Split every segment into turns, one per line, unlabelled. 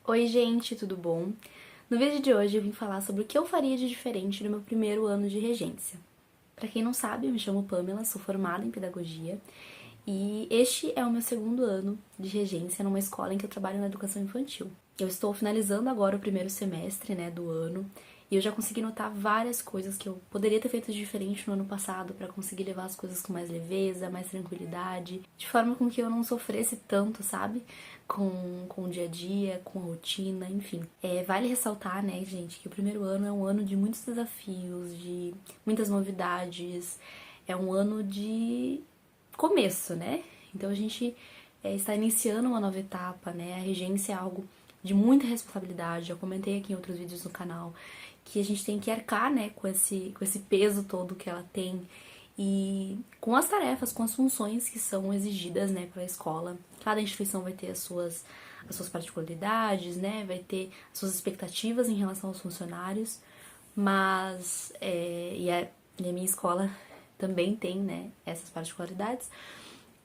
Oi gente, tudo bom? No vídeo de hoje eu vim falar sobre o que eu faria de diferente no meu primeiro ano de regência. Para quem não sabe, eu me chamo Pamela, sou formada em pedagogia e este é o meu segundo ano de regência numa escola em que eu trabalho na educação infantil. Eu estou finalizando agora o primeiro semestre, do ano, e eu já consegui notar várias coisas que eu poderia ter feito diferente no ano passado para conseguir levar as coisas com mais leveza, mais tranquilidade, de forma com que eu não sofresse tanto, sabe? Com o dia a dia, com a rotina, enfim. Vale ressaltar, né, gente, que o primeiro ano é um ano de muitos desafios, de muitas novidades, é um ano de começo, né? Então a gente está iniciando uma nova etapa, né? A regência é algo de muita responsabilidade. Já comentei aqui em outros vídeos no canal que a gente tem que arcar, né, com esse peso todo que ela tem e com as tarefas, com as funções que são exigidas, né, para a escola. Cada instituição vai ter as suas particularidades, né, vai ter as suas expectativas em relação aos funcionários, mas e a minha escola também tem, né, essas particularidades,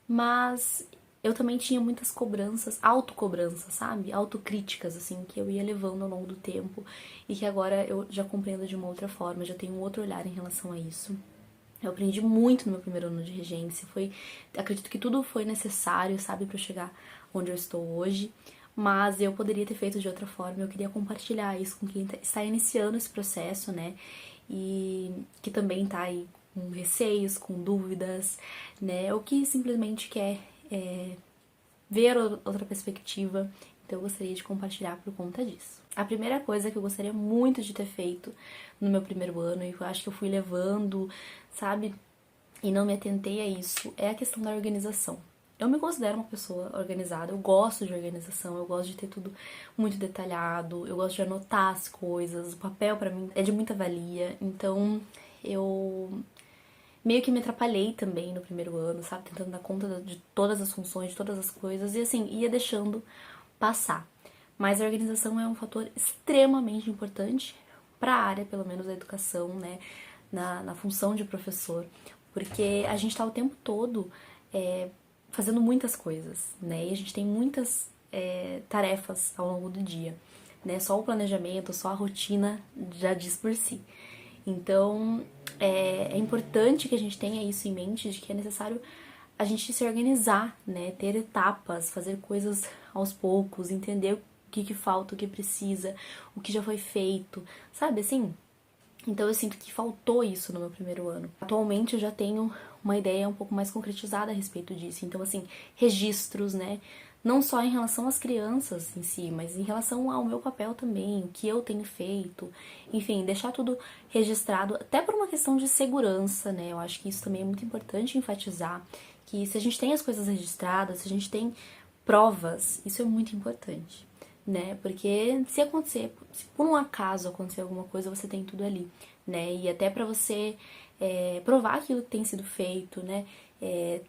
mas eu também tinha muitas cobranças, autocobranças, sabe? Autocríticas, assim, que eu ia levando ao longo do tempo e que agora eu já compreendo de uma outra forma, já tenho um outro olhar em relação a isso. Eu aprendi muito no meu primeiro ano de regência, acredito que tudo foi necessário, sabe, para eu chegar onde eu estou hoje, mas eu poderia ter feito de outra forma. Eu queria compartilhar isso com quem está iniciando esse processo, né, e que também tá aí com receios, com dúvidas, né, ou que simplesmente quer ver outra perspectiva. Então eu gostaria de compartilhar por conta disso. A primeira coisa que eu gostaria muito de ter feito no meu primeiro ano, e eu acho que eu fui levando, sabe, e não me atentei a isso, é a questão da organização. Eu me considero uma pessoa organizada, eu gosto de organização, eu gosto de ter tudo muito detalhado, eu gosto de anotar as coisas, o papel pra mim é de muita valia, então eu meio que me atrapalhei também no primeiro ano, sabe? Tentando dar conta de todas as funções, de todas as coisas, e assim, ia deixando passar. Mas a organização é um fator extremamente importante para a área, pelo menos da educação, né? Na função de professor, porque a gente está o tempo todo fazendo muitas coisas, né? E a gente tem muitas tarefas ao longo do dia, né? Só o planejamento, só a rotina já diz por si. Então, é importante que a gente tenha isso em mente, de que é necessário a gente se organizar, né? Ter etapas, fazer coisas aos poucos, entender o que falta, o que precisa, o que já foi feito, sabe assim? Então eu sinto que faltou isso no meu primeiro ano. Atualmente eu já tenho uma ideia um pouco mais concretizada a respeito disso. Então, assim, registros, né? Não só em relação às crianças em si, mas em relação ao meu papel também, o que eu tenho feito. Enfim, deixar tudo registrado, até por uma questão de segurança, né? Eu acho que isso também é muito importante enfatizar, que se a gente tem as coisas registradas, se a gente tem provas, isso é muito importante, né? Porque se acontecer, se por um acaso acontecer alguma coisa, você tem tudo ali, né? E até pra você provar aquilo que tem sido feito, né?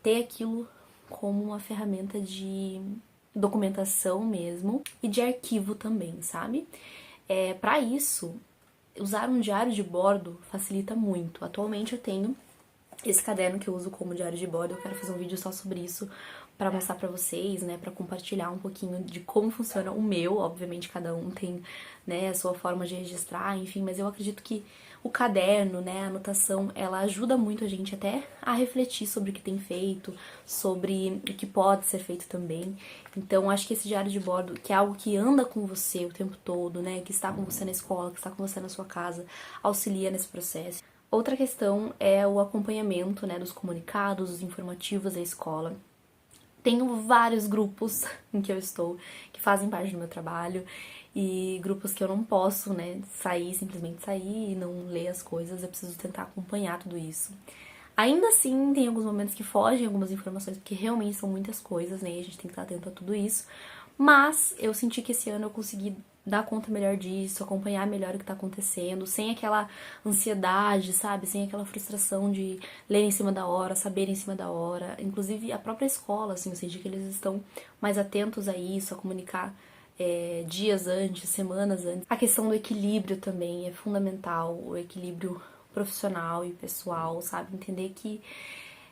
Ter aquilo como uma ferramenta de documentação mesmo e de arquivo também, sabe? Para isso, usar um diário de bordo facilita muito. Atualmente eu tenho esse caderno que eu uso como diário de bordo. Eu quero fazer um vídeo só sobre isso para mostrar para vocês, né, para compartilhar um pouquinho de como funciona o meu. Obviamente cada um tem, né, a sua forma de registrar, enfim, mas eu acredito que o caderno, né, a anotação, ela ajuda muito a gente até a refletir sobre o que tem feito, sobre o que pode ser feito também. Então, acho que esse diário de bordo, que é algo que anda com você o tempo todo, né, que está com você na escola, que está com você na sua casa, auxilia nesse processo. Outra questão é o acompanhamento, né, dos comunicados, dos informativos da escola. Tenho vários grupos em que eu estou, que fazem parte do meu trabalho, e grupos que eu não posso, né, simplesmente sair e não ler as coisas, eu preciso tentar acompanhar tudo isso. Ainda assim, tem alguns momentos que fogem algumas informações, porque realmente são muitas coisas, né, e a gente tem que estar atento a tudo isso. Mas eu senti que esse ano eu consegui dar conta melhor disso, acompanhar melhor o que tá acontecendo, sem aquela ansiedade, sabe? Sem aquela frustração de ler em cima da hora, saber em cima da hora. Inclusive a própria escola, assim, eu senti que eles estão mais atentos a isso, a comunicar dias antes, semanas antes. A questão do equilíbrio também é fundamental, o equilíbrio profissional e pessoal, sabe? Entender que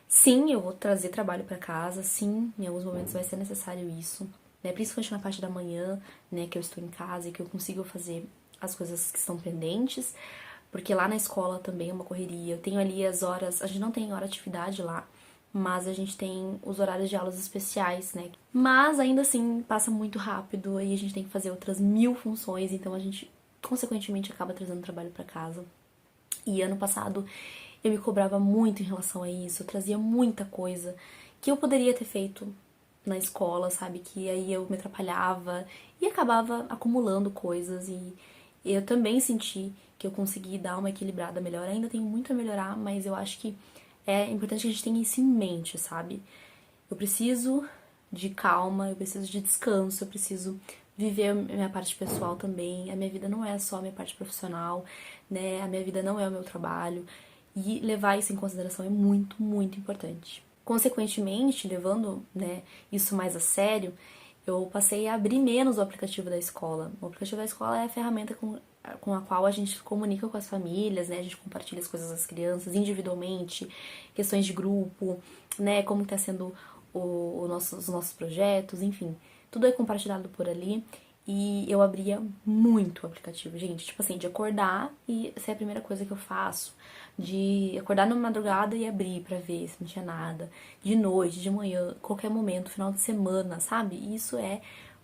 sim, eu vou trazer trabalho para casa, sim, em alguns momentos vai ser necessário isso, né? Principalmente na parte da manhã, né? Que eu estou em casa e que eu consigo fazer as coisas que estão pendentes, porque lá na escola também é uma correria. Eu tenho ali as horas, a gente não tem hora atividade lá, mas a gente tem os horários de aulas especiais, né? Mas ainda assim passa muito rápido e a gente tem que fazer outras 1000 funções, então a gente consequentemente acaba trazendo trabalho para casa. E ano passado eu me cobrava muito em relação a isso, eu trazia muita coisa que eu poderia ter feito na escola, sabe? Que aí eu me atrapalhava e acabava acumulando coisas e eu também senti que eu consegui dar uma equilibrada melhor. Ainda tenho muito a melhorar, mas eu acho que é importante que a gente tenha isso em mente, sabe? Eu preciso de calma, eu preciso de descanso, eu preciso viver a minha parte pessoal também. A minha vida não é só a minha parte profissional, né? A minha vida não é o meu trabalho. E levar isso em consideração é muito, muito importante. Consequentemente, levando, né, isso mais a sério, eu passei a abrir menos o aplicativo da escola. O aplicativo da escola é a ferramenta com a qual a gente comunica com as famílias, né? A gente compartilha as coisas das crianças individualmente, questões de grupo, né? Como está sendo os nossos projetos, enfim. Tudo é compartilhado por ali. E eu abria muito o aplicativo, gente. Tipo assim, de acordar e essa é a primeira coisa que eu faço. De acordar na madrugada e abrir pra ver se não tinha nada. De noite, de manhã, qualquer momento, final de semana, sabe? Isso é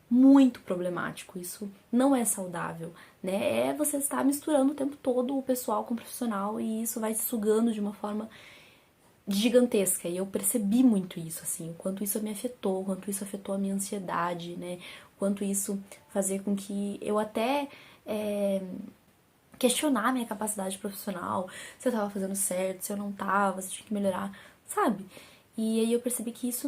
muito problemático. Isso não é saudável, né? É você estar misturando o tempo todo o pessoal com o profissional e isso vai se sugando de uma forma gigantesca. E eu percebi muito isso, assim, o quanto isso me afetou, o quanto isso afetou a minha ansiedade, né? O quanto isso fazia com que eu até questionar a minha capacidade profissional, se eu tava fazendo certo, se eu não tava, se tinha que melhorar, sabe? E aí eu percebi que isso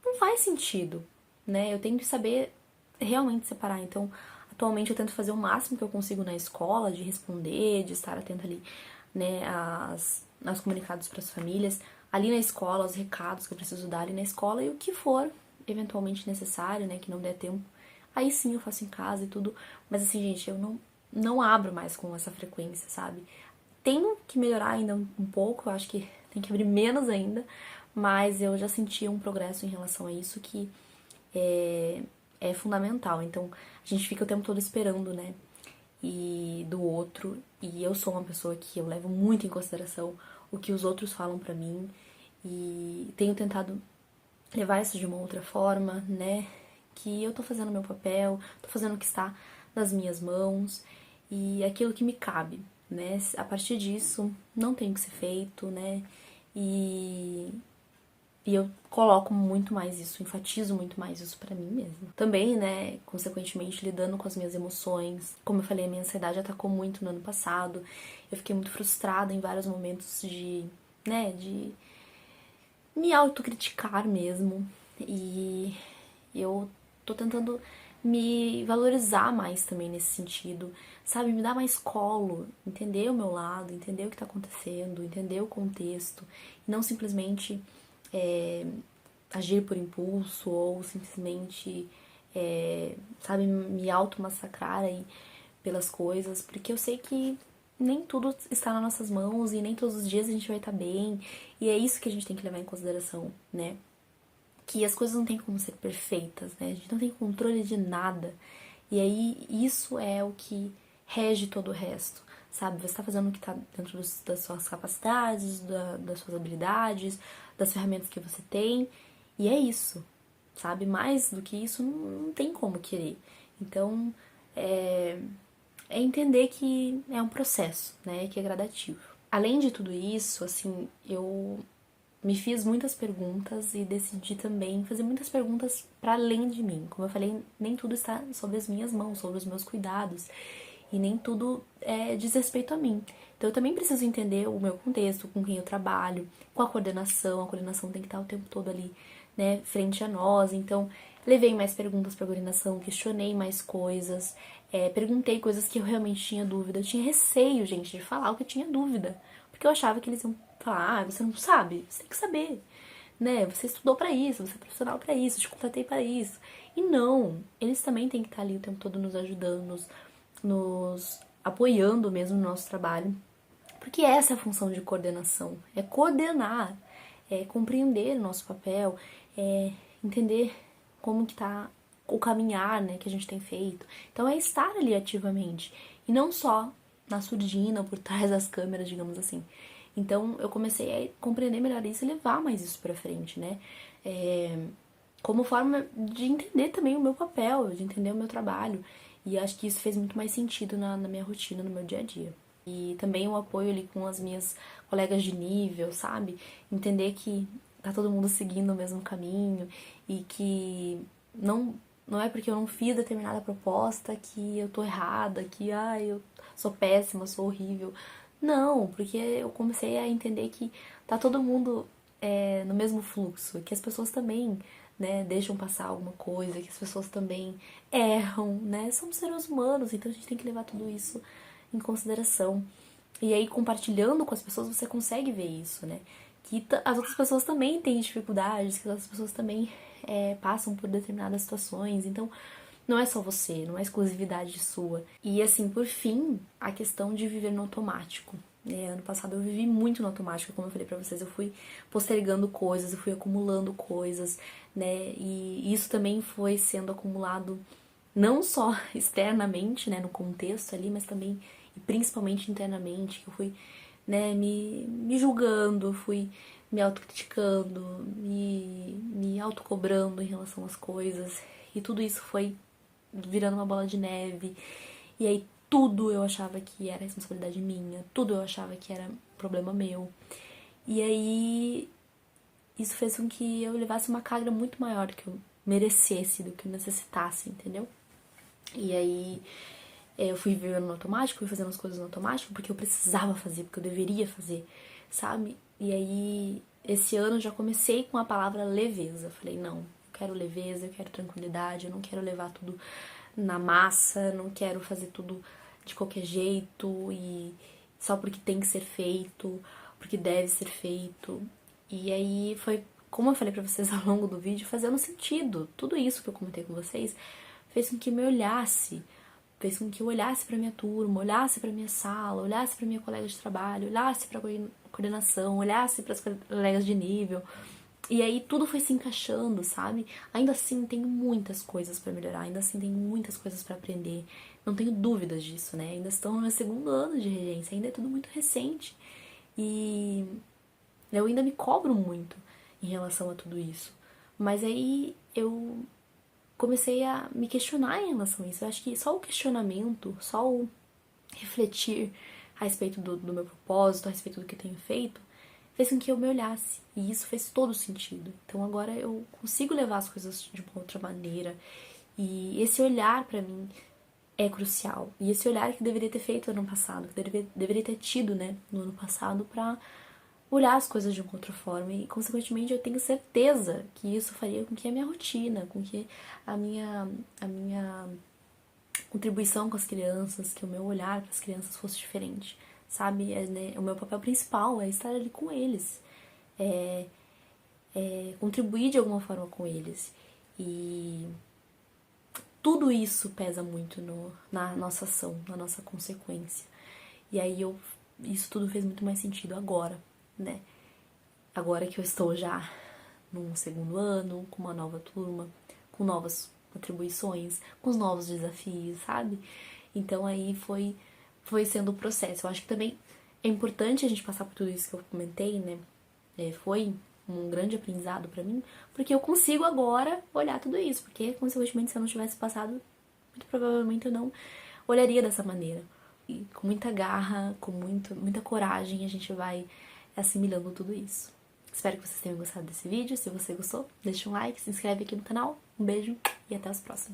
não faz sentido, né? Eu tenho que saber realmente separar. Então, atualmente eu tento fazer o máximo que eu consigo na escola, de responder, de estar atenta ali, né, aos comunicados para as famílias, ali na escola, os recados que eu preciso dar ali na escola e o que for eventualmente necessário, né, que não der tempo. Aí sim eu faço em casa e tudo, mas assim, gente, eu não abro mais com essa frequência, sabe? Tenho que melhorar ainda um pouco, eu acho que tem que abrir menos ainda, mas eu já senti um progresso em relação a isso que é fundamental. Então, a gente fica o tempo todo esperando, né? E do outro, e eu sou uma pessoa que eu levo muito em consideração o que os outros falam pra mim e tenho tentado levar isso de uma outra forma, né? Que eu tô fazendo o meu papel, tô fazendo o que está nas minhas mãos e aquilo que me cabe, né? A partir disso, não tem o que ser feito, né? E, e eu coloco muito mais isso, enfatizo muito mais isso pra mim mesma. Também, né, consequentemente, lidando com as minhas emoções. Como eu falei, a minha ansiedade atacou muito no ano passado. Eu fiquei muito frustrada em vários momentos de me autocriticar mesmo. E eu tô tentando me valorizar mais também nesse sentido, sabe? Me dar mais colo, entender o meu lado, entender o que tá acontecendo, entender o contexto, e não simplesmente agir por impulso ou simplesmente, sabe, me automassacrar aí pelas coisas, porque eu sei que nem tudo está nas nossas mãos e nem todos os dias a gente vai estar bem, e é isso que a gente tem que levar em consideração, né? Que as coisas não têm como ser perfeitas, né? A gente não tem controle de nada. E aí isso é o que rege todo o resto, sabe? Você está fazendo o que está dentro das suas capacidades, das suas habilidades, das ferramentas que você tem, e é isso, sabe? Mais do que isso não tem como querer. Então, é entender que é um processo, né? Que é gradativo. Além de tudo isso, assim, eu me fiz muitas perguntas e decidi também fazer muitas perguntas para além de mim. Como eu falei, nem tudo está sobre as minhas mãos, sobre os meus cuidados, e nem tudo diz respeito a mim. Então eu também preciso entender o meu contexto, com quem eu trabalho, com a coordenação tem que estar o tempo todo ali, né, frente a nós. Então levei mais perguntas para a coordenação, questionei mais coisas, perguntei coisas que eu realmente tinha dúvida. Eu tinha receio, gente, de falar o que eu tinha dúvida, porque eu achava que eles iam falar, você não sabe, você tem que saber, né? Você estudou pra isso, você é profissional pra isso, te contratei pra isso. E não, eles também têm que estar ali o tempo todo nos ajudando, nos apoiando mesmo no nosso trabalho. Porque essa é a função de coordenação, é coordenar, é compreender o nosso papel, é entender como que tá o caminhar, né, que a gente tem feito. Então é estar ali ativamente, e não só na surdina, por trás das câmeras, digamos assim. Então eu comecei a compreender melhor isso e levar mais isso pra frente, né? Como forma de entender também o meu papel, de entender o meu trabalho. E acho que isso fez muito mais sentido na minha rotina, no meu dia a dia. E também o apoio ali com as minhas colegas de nível, sabe? Entender que tá todo mundo seguindo o mesmo caminho e que não é porque eu não fiz determinada proposta que eu tô errada, que eu sou péssima, sou horrível. Não, porque eu comecei a entender que tá todo mundo no mesmo fluxo, que as pessoas também, né, deixam passar alguma coisa, que as pessoas também erram, né? Somos seres humanos, então a gente tem que levar tudo isso em consideração. E aí, compartilhando com as pessoas, você consegue ver isso, né? Que as outras pessoas também têm dificuldades, que as outras pessoas também passam por determinadas situações. Então, não é só você, não é exclusividade sua. E assim, por fim, a questão de viver no automático. Ano passado eu vivi muito no automático, como eu falei pra vocês, eu fui postergando coisas, eu fui acumulando coisas, né? E isso também foi sendo acumulado não só externamente, né, no contexto ali, mas também e principalmente internamente, que eu fui, né, me julgando, fui me autocriticando, me autocobrando em relação às coisas, e tudo isso foi virando uma bola de neve. E aí tudo eu achava que era responsabilidade minha, tudo eu achava que era problema meu. E aí isso fez com que eu levasse uma carga muito maior do que eu merecesse, do que eu necessitasse, entendeu? E aí eu fui vivendo no automático, fui fazendo as coisas no automático porque eu precisava fazer, porque eu deveria fazer, sabe? E aí esse ano eu já comecei com a palavra leveza. Falei, não, eu quero leveza, eu quero tranquilidade, eu não quero levar tudo na massa, não quero fazer tudo de qualquer jeito e só porque tem que ser feito, porque deve ser feito. E aí foi, como eu falei pra vocês ao longo do vídeo, fazendo sentido. Tudo isso que eu comentei com vocês fez com que eu me olhasse, fez com que eu olhasse pra minha turma, olhasse pra minha sala, olhasse pra minha colega de trabalho, olhasse pra coordenação, olhasse pras colegas de nível. E aí tudo foi se encaixando, sabe? Ainda assim tenho muitas coisas pra melhorar, ainda assim tenho muitas coisas pra aprender. Não tenho dúvidas disso, né? Ainda estou no meu segundo ano de regência, ainda é tudo muito recente. E eu ainda me cobro muito em relação a tudo isso. Mas aí eu comecei a me questionar em relação a isso. Eu acho que só o questionamento, só o refletir a respeito do meu propósito, a respeito do que eu tenho feito, fez com que eu me olhasse. E isso fez todo sentido. Então agora eu consigo levar as coisas de uma outra maneira. E esse olhar pra mim é crucial. E esse olhar que eu deveria ter feito no ano passado, que eu deveria ter tido, né, no ano passado, pra olhar as coisas de uma outra forma. E, consequentemente, eu tenho certeza que isso faria com que a minha rotina, com que a minha contribuição com as crianças, que o meu olhar para as crianças fosse diferente, sabe? Né, o meu papel principal é estar ali com eles, contribuir de alguma forma com eles. E tudo isso pesa muito na nossa ação, na nossa consequência. E aí isso tudo fez muito mais sentido agora, né? Agora que eu estou já num segundo ano, com uma nova turma, com novas atribuições, com os novos desafios, sabe? Então aí foi sendo o processo. Eu acho que também é importante a gente passar por tudo isso que eu comentei, né? Foi um grande aprendizado pra mim, porque eu consigo agora olhar tudo isso, porque, consequentemente, se eu não tivesse passado, muito provavelmente eu não olharia dessa maneira. E com muita garra, com muita coragem, a gente vai assimilando tudo isso. Espero que vocês tenham gostado desse vídeo. Se você gostou, deixa um like, se inscreve aqui no canal. Um beijo e até os próximos.